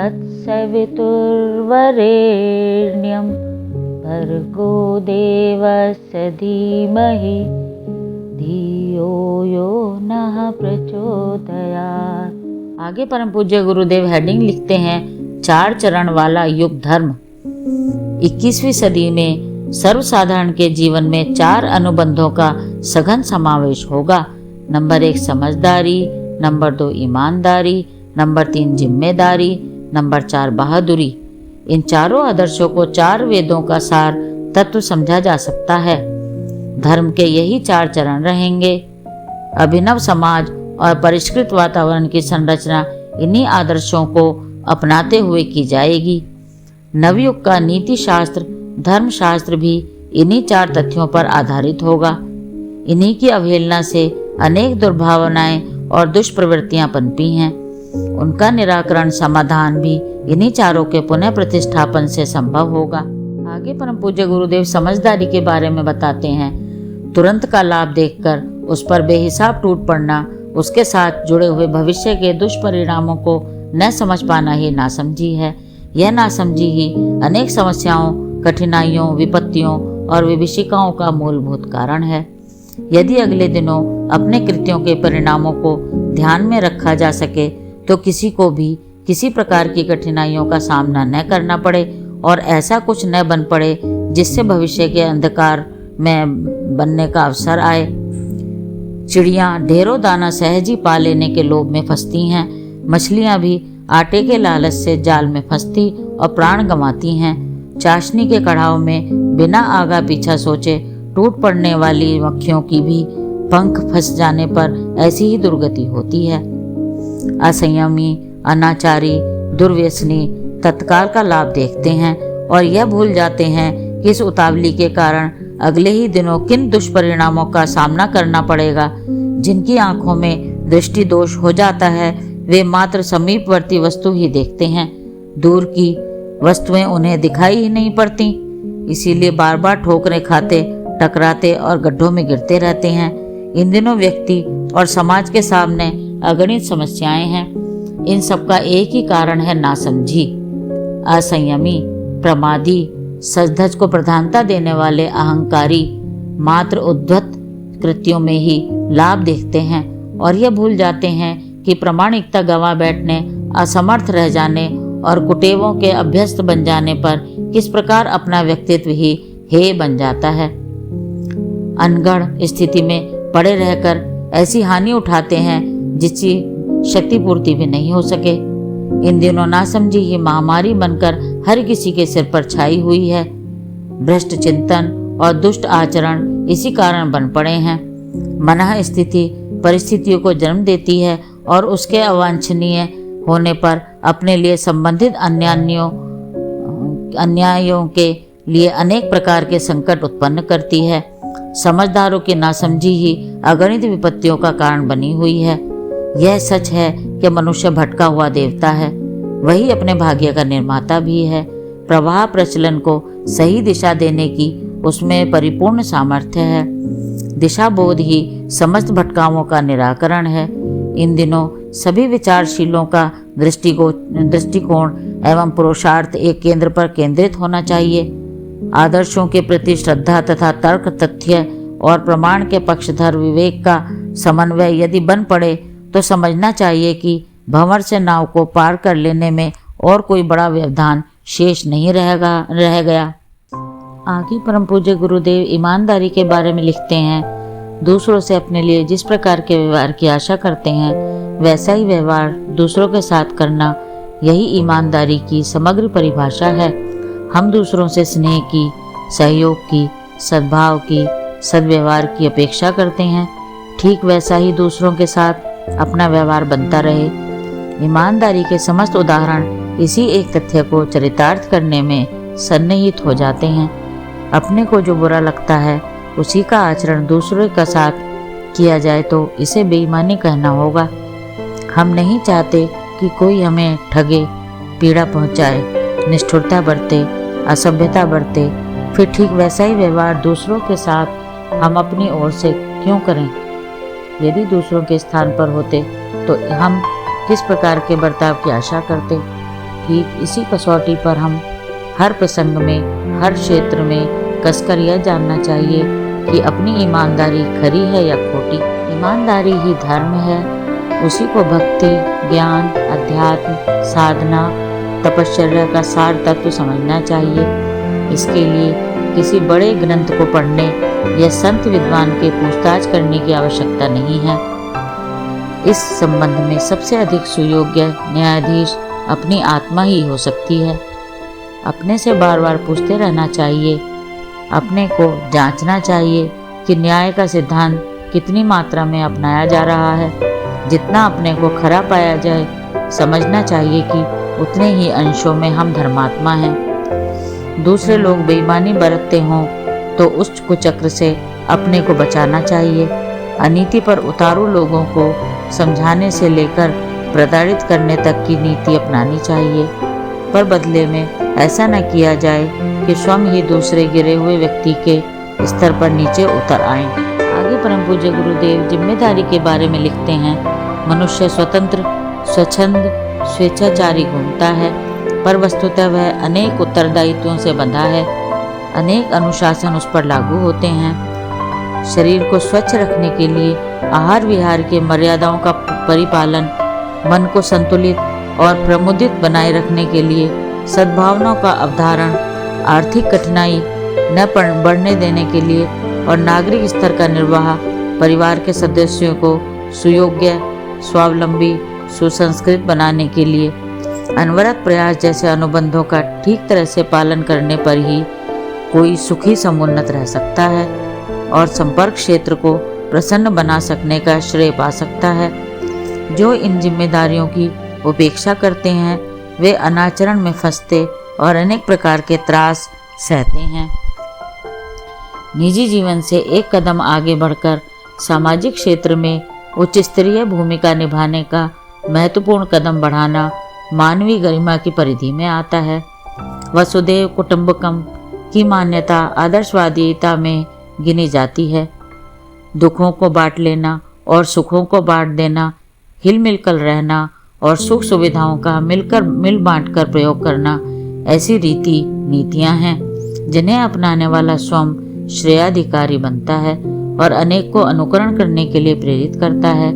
तत्सवितुर्वरेण्यं भर्गो देवस्य धीमहि धियो यो नः प्रचोदयात्। आगे परम पूज्य गुरुदेव हेडिंग लिखते हैं 4 चरण वाला युग धर्म। 21वीं सदी में सर्वसाधारण के जीवन में 4 अनुबंधों का सघन समावेश होगा। नंबर 1 समझदारी, नंबर 2 ईमानदारी, नंबर 3 जिम्मेदारी, नंबर 4 बहादुरी। इन चारों आदर्शों को 4 वेदों का सार तत्व समझा जा सकता है। धर्म के यही 4 चरण रहेंगे। अभिनव समाज और परिष्कृत वातावरण की संरचना इन्हीं आदर्शों को अपनाते हुए की जाएगी। नवयुग का नीति शास्त्र, धर्मशास्त्र भी इन्हीं 4 तथ्यों पर आधारित होगा। इन्हीं की अवहेलना से अनेक दुर्भावनाएं और दुष्प्रवृत्तियां पनपी हैं। उनका निराकरण, समाधान भी इन्हीं चारों के पुनः प्रतिष्ठापन से संभव होगा। आगे परम पूज्य गुरुदेव समझदारी के बारे में बताते हैं। तुरंत का लाभ देखकर उस पर बेहिसाब टूट पड़ना, उसके साथ जुड़े हुए भविष्य के दुष्परिणामों को न समझ पाना ही नासमझी है। यह नासमझी ही अनेक समस्याओं, कठिनाइयों, विपत्तियों और विभीषिकाओं का मूलभूत कारण है। यदि अगले दिनों अपने कृत्यों के परिणामों को ध्यान में रखा जा सके तो किसी को भी किसी प्रकार की कठिनाइयों का सामना न करना पड़े और ऐसा कुछ न बन पड़े जिससे भविष्य के अंधकार में बनने का अवसर आए। चिड़ियाँ ढेरों दाना सहज ही पा लेने के लोभ में फंसती हैं। मछलियाँ भी आटे के लालच से जाल में फंसती और प्राण गंवाती हैं। चाशनी के कढ़ाव में बिना आगा पीछा सोचे टूट पड़ने वाली मक्खियों की भी पंख फंस जाने पर ऐसी ही दुर्गति होती है। असंयमी, अनाचारी, दुर्व्यसनी तत्काल का लाभ देखते हैं और यह भूल जाते हैं कि इस उतावली के कारण अगले ही दिनों किन दुष्परिणामों का सामना करना पड़ेगा। जिनकी आंखों में दृष्टि दोष हो जाता है वे मात्र समीपवर्ती वस्तु ही देखते हैं, दूर की वस्तुएं उन्हें दिखाई ही नहीं पड़ती। इसीलिए बार बार ठोकरें खाते, टकराते और गड्ढों में गिरते रहते हैं। इन दिनों व्यक्ति और समाज के सामने अगणित समस्याएं हैं। इन सब का एक ही कारण है नासमझी। असंयमी, प्रमादी, सजधज को प्रधानता देने वाले अहंकारी मात्र उद्धत कृत्यों में ही लाभ देखते हैं और यह भूल जाते हैं कि प्रामाणिकता गंवा बैठने, असमर्थ रह जाने और कुटेवों के अभ्यस्त बन जाने पर किस प्रकार अपना व्यक्तित्व ही हेय बन जाता है। अनगढ़ स्थिति में पड़े रहकर ऐसी हानि उठाते हैं जिसकी क्षतिपूर्ति भी नहीं हो सके। इन दिनों नासमझी ही महामारी बनकर हर किसी के सिर पर छाई हुई है। भ्रष्ट चिंतन और दुष्ट आचरण इसी कारण बन पड़े हैं। मनः स्थिति परिस्थितियों को जन्म देती है और उसके अवांछनीय होने पर अपने लिए संबंधित अन्यायों के लिए अनेक प्रकार के संकट उत्पन्न करती है। समझदारों की नासमझी ही अगणित विपत्तियों का कारण बनी हुई है। यह सच है कि मनुष्य भटका हुआ देवता है, वही अपने भाग्य का निर्माता भी है। प्रवाह प्रचलन को सही दिशा देने की उसमें परिपूर्ण सामर्थ्य है। दिशा बोध ही समस्त भटकावों का निराकरण है। इन दिनों सभी विचारशीलों का दृष्टिकोण एवं पुरुषार्थ एक केंद्र पर केंद्रित होना चाहिए। आदर्शों के प्रति श्रद्धा तथा तर्क, तथ्य और प्रमाण के पक्षधर विवेक का समन्वय यदि बन पड़े तो समझना चाहिए कि भंवर से नाव को पार कर लेने में और कोई बड़ा व्यवधान शेष नहीं रह गया। आगे परम पूज्य गुरुदेव ईमानदारी के बारे में लिखते हैं। दूसरों से अपने लिए जिस प्रकार के व्यवहार की आशा करते हैं वैसा ही व्यवहार दूसरों के साथ करना, यही ईमानदारी की समग्र परिभाषा है। हम दूसरों से स्नेह की, सहयोग की, सद्भाव की, सद्व्यवहार की अपेक्षा करते हैं। ठीक वैसा ही दूसरों के साथ अपना व्यवहार बनता रहे। ईमानदारी के समस्त उदाहरण इसी एक तथ्य को चरितार्थ करने में सन्निहित हो जाते हैं। अपने को जो बुरा लगता है उसी का आचरण दूसरों के साथ किया जाए तो इसे बेईमानी कहना होगा। हम नहीं चाहते कि कोई हमें ठगे, पीड़ा पहुंचाए, निष्ठुरता बरते, असभ्यता बरते, फिर ठीक वैसा ही व्यवहार दूसरों के साथ हम अपनी ओर से क्यों करें? यदि दूसरों के स्थान पर होते तो हम किस प्रकार के बर्ताव की आशा करते? ठीक इसी कसौटी पर हम हर प्रसंग में, हर क्षेत्र में कसकर यह जानना चाहिए कि अपनी ईमानदारी खरी है या खोटी। ईमानदारी ही धर्म है, उसी को भक्ति, ज्ञान, अध्यात्म, साधना, तपश्चर्या का सार तत्व समझना चाहिए। इसके लिए किसी बड़े ग्रंथ को पढ़ने या संत विद्वान के पूछताछ करने की आवश्यकता नहीं है। इस संबंध में सबसे अधिक सुयोग्य न्यायाधीश अपनी आत्मा ही हो सकती है। अपने से बार बार पूछते रहना चाहिए, अपने को जांचना चाहिए कि न्याय का सिद्धांत कितनी मात्रा में अपनाया जा रहा है। जितना अपने को खरा पाया जाए, समझना चाहिए कि उतने ही अंशों में हम धर्मात्मा हैं। दूसरे लोग बेईमानी बरतते हों तो उस कुचक्र से अपने को बचाना चाहिए। अनीति पर उतारू लोगों को समझाने से लेकर प्रताड़ित करने तक की नीति अपनानी चाहिए, पर बदले में ऐसा न किया जाए कि स्वयं ही दूसरे गिरे हुए व्यक्ति के स्तर पर नीचे उतर आएं। आगे परम पूज्य गुरुदेव जिम्मेदारी के बारे में लिखते हैं, मनुष्य स्वतंत्र, स्वच्छंद, स्वेच्छाचारी घूमता है, पर वस्तुतः वह अनेक उत्तरदायित्वों से बंधा है। अनेक अनुशासन उस पर लागू होते हैं। शरीर को स्वच्छ रखने के लिए आहार विहार के मर्यादाओं का परिपालन, मन को संतुलित और प्रमुदित बनाए रखने के लिए सद्भावनाओं का अवधारण, आर्थिक कठिनाई न बढ़ने देने के लिए और नागरिक स्तर का निर्वाह, परिवार के सदस्यों को सुयोग्य, स्वावलंबी, सुसंस्कृत बनाने के लिए अनवरत प्रयास जैसे अनुबंधों का ठीक तरह से पालन करने पर ही कोई सुखी समुन्नत रह सकता है और संपर्क क्षेत्र को प्रसन्न बना सकने का श्रेय पा सकता है। जो इन जिम्मेदारियों की उपेक्षा करते हैं वे अनाचरण में फंसते और अनेक प्रकार के त्रास सहते हैं। निजी जीवन से एक कदम आगे बढ़कर सामाजिक क्षेत्र में उच्च स्तरीय भूमिका निभाने का महत्वपूर्ण कदम बढ़ाना मानवीय गरिमा की परिधि में आता है। वसुधैव कुटुंबकम की मान्यता आदर्शवादिता में गिनी जाती है। दुखों को बांट लेना और सुखों को बांट देना, हिल मिलकर रहना और सुख सुविधाओं का मिल बांट कर प्रयोग करना, ऐसी रीति नीतियां हैं जिन्हें अपनाने वाला स्वयं श्रेयाधिकारी बनता है और अनेक को अनुकरण करने के लिए प्रेरित करता है।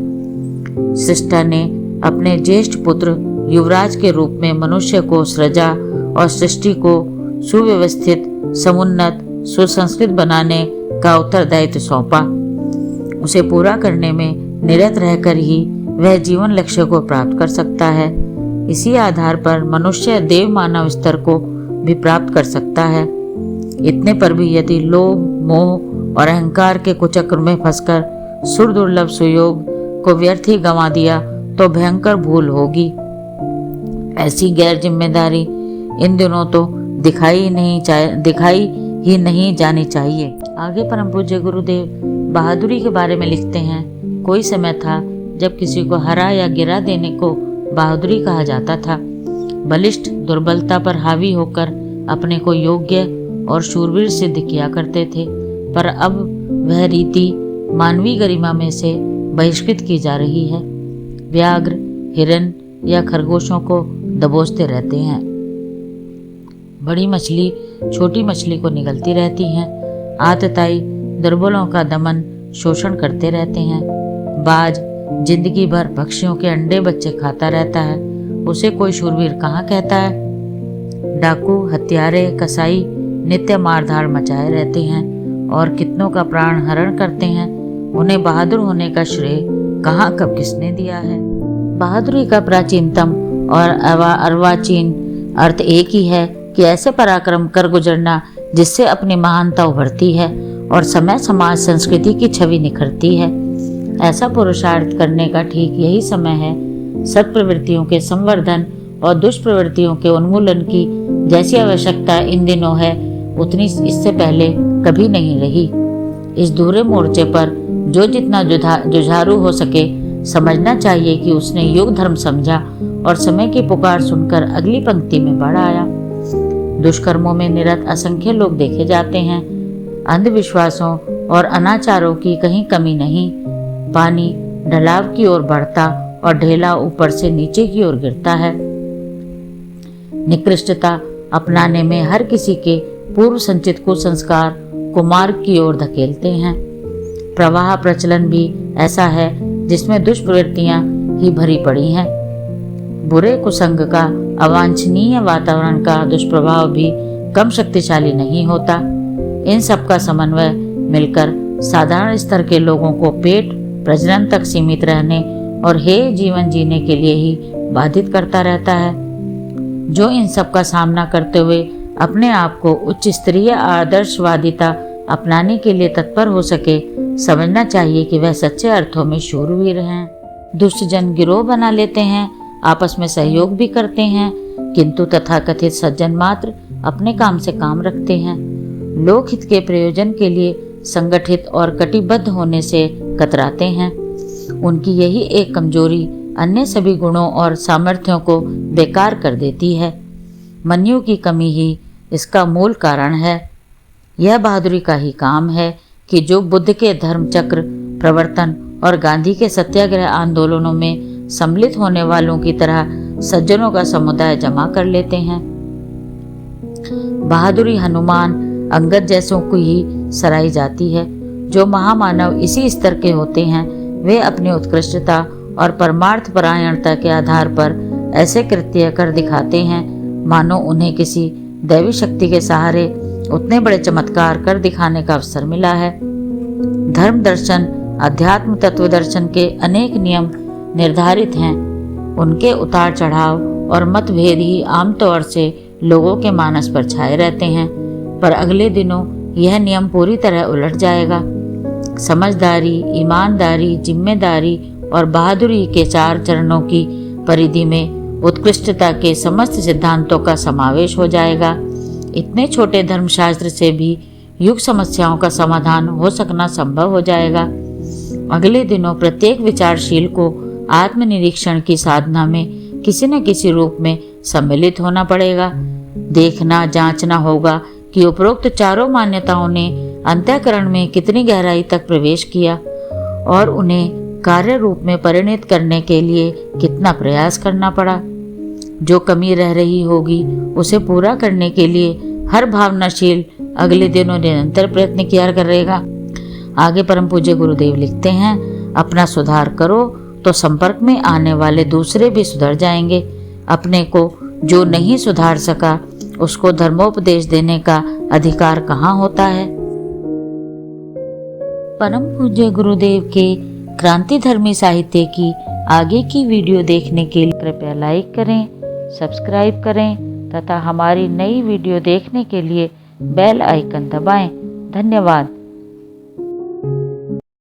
सृष्टा ने अपने ज्येष्ठ पुत्र युवराज के रूप में मनुष्य को सृजा और सृष्टि को सुव्यवस्थित, समुन्नत, सुसंस्कृत बनाने का उत्तरदायित्व सौंपा। उसे पूरा करने में निरत रहकर ही वह जीवन लक्ष्य को प्राप्त कर सकता है। इसी आधार पर मनुष्य देव मानव स्तर को भी प्राप्त कर सकता है। इतने पर भी यदि लोभ, मोह और अहंकार के कुचक्र में फंसकर सुर दुर्लभ सुयोग को व्यर्थ ही गंवा दिया तो भयंकर भूल होगी। ऐसी गैर जिम्मेदारी इन दिनों तो दिखाई ही नहीं जानी चाहिए। आगे परम पूज्य गुरुदेव बहादुरी के बारे में लिखते हैं, कोई समय था जब किसी को हरा या गिरा देने को बहादुरी कहा जाता था। बलिष्ठ दुर्बलता पर हावी होकर अपने को योग्य और शूरवीर सिद्ध किया करते थे, पर अब वह रीति मानवीय गरिमा में से बहिष्कृत की जा रही है। व्याघ्र, हिरन या खरगोशों को दबोचते रहते हैं। बड़ी मछली छोटी मछली को निगलती रहती हैं। आतताई दुर्बलों का दमन शोषण करते रहते हैं। बाज जिंदगी भर पक्षियों के अंडे बच्चे खाता रहता है, उसे कोई शूरवीर कहाँ कहता है। डाकू, हत्यारे, कसाई नित्य मारधाड़ मचाए रहते हैं और कितनों का प्राण हरण करते हैं। उन्हें बहादुर होने का श्रेय कहाँ कब किसने दिया है। बहादुरी का प्राचीनतम और अर्वाचीन अर्थ एक ही है कि ऐसे पराक्रम कर गुजरना जिससे अपनी महानता उभरती है और समय समाज संस्कृति की छवि निखरती है। ऐसा पुरुषार्थ करने का ठीक यही समय है। सत्प्रवृत्तियों के संवर्धन और दुष्प्रवृत्तियों के उन्मूलन की जैसी आवश्यकता इन दिनों है उतनी इससे पहले कभी नहीं रही। इस दूसरे मोर्चे पर जो जितना जुझारू हो सके समझना चाहिए कि उसने युग धर्म समझा और समय की पुकार सुनकर अगली पंक्ति में बढ़ आया। दुष्कर्मों में निरत असंख्य लोग देखे जाते हैं। अंधविश्वासों और अनाचारों की कहीं कमी नहीं। पानी ढलाव की ओर बढ़ता और ढेला ऊपर से नीचे की ओर गिरता है। निकृष्टता अपनाने में हर किसी के पूर्व संचित कुसंस्कार को मार्ग की ओर धकेलते हैं। प्रवाह प्रचलन भी ऐसा है जिसमें दुष्प्रवृत्तियां ही भरी पड़ी हैं। बुरे कुसंग का अवांछनीय वातावरण का दुष्प्रभाव भी कम शक्तिशाली नहीं होता। इन सब का समन्वय मिलकर साधारण स्तर के लोगों को पेट प्रजनन तक सीमित रहने और हेय जीवन जीने के लिए ही बाधित करता रहता है। जो इन सब का सामना करते हुए अपने आप को उच्च स्तरीय आदर्शवादिता अपनाने के लिए तत्पर हो सके, समझना चाहिए कि वह सच्चे अर्थों में शूरवीर हैं। दुष्ट जन गिरोह बना लेते हैं, आपस में सहयोग भी करते हैं, किंतु तथाकथित सज्जन मात्र अपने काम से काम रखते हैं। लोकहित के प्रयोजन के लिए संगठित और कटिबद्ध होने से कतराते हैं। उनकी यही एक कमजोरी अन्य सभी गुणों और सामर्थ्यों को बेकार कर देती है। मनयु की कमी ही इसका मूल कारण है। यह बहादुरी का ही काम है कि जो बुद्ध के धर्म चक्र प्रवर्तन और गांधी के सत्याग्रह आंदोलनों में सम्मिलित होने वालों की तरह सज्जनों का समुदाय जमा कर लेते हैं। बहादुरी हनुमान अंगद जैसों को ही सराही जाती है। जो महामानव इसी स्तर के होते हैं, वे अपनी उत्कृष्टता और परमार्थ परायणता के आधार पर ऐसे कृत्य कर दिखाते हैं मानो उन्हें किसी दैवी शक्ति के सहारे उतने बड़े चमत्कार कर दिखाने का अवसर मिला है। धर्म दर्शन अध्यात्म तत्व दर्शन के अनेक नियम निर्धारित हैं। उनके उतार चढ़ाव और मतभेद ही आमतौर से लोगों के मानस पर छाए रहते हैं, पर अगले दिनों यह नियम पूरी तरह उलट जाएगा। समझदारी, ईमानदारी, जिम्मेदारी और बहादुरी के 4 चरणों की परिधि में उत्कृष्टता के समस्त सिद्धांतों का समावेश हो जाएगा। इतने छोटे धर्मशास्त्र से भी युग समस्याओं का समाधान हो सकना संभव हो जाएगा। अगले दिनों प्रत्येक विचारशील को आत्मनिरीक्षण की साधना में किसी न किसी रूप में सम्मिलित होना पड़ेगा। देखना जांचना होगा कि उपरोक्त चारों मान्यताओं ने अंतःकरण में कितनी गहराई तक प्रवेश किया और उन्हें कार्य रूप में परिणत करने के लिए कितना प्रयास करना पड़ा। जो कमी रह रही होगी उसे पूरा करने के लिए हर भावनाशील अगले दिनों निरंतर प्रयत्न किया करेगा। आगे परम पूज्य गुरुदेव लिखते हैं, अपना सुधार करो तो संपर्क में आने वाले दूसरे भी सुधर जाएंगे। अपने को जो नहीं सुधार सका उसको धर्मोपदेश देने का अधिकार कहाँ होता है। परम पूज्य गुरुदेव के क्रांति धर्मी साहित्य की आगे की वीडियो देखने के लिए कृपया लाइक करें, सब्सक्राइब करें तथा हमारी नई वीडियो देखने के लिए बेल आइकन दबाएं। धन्यवाद।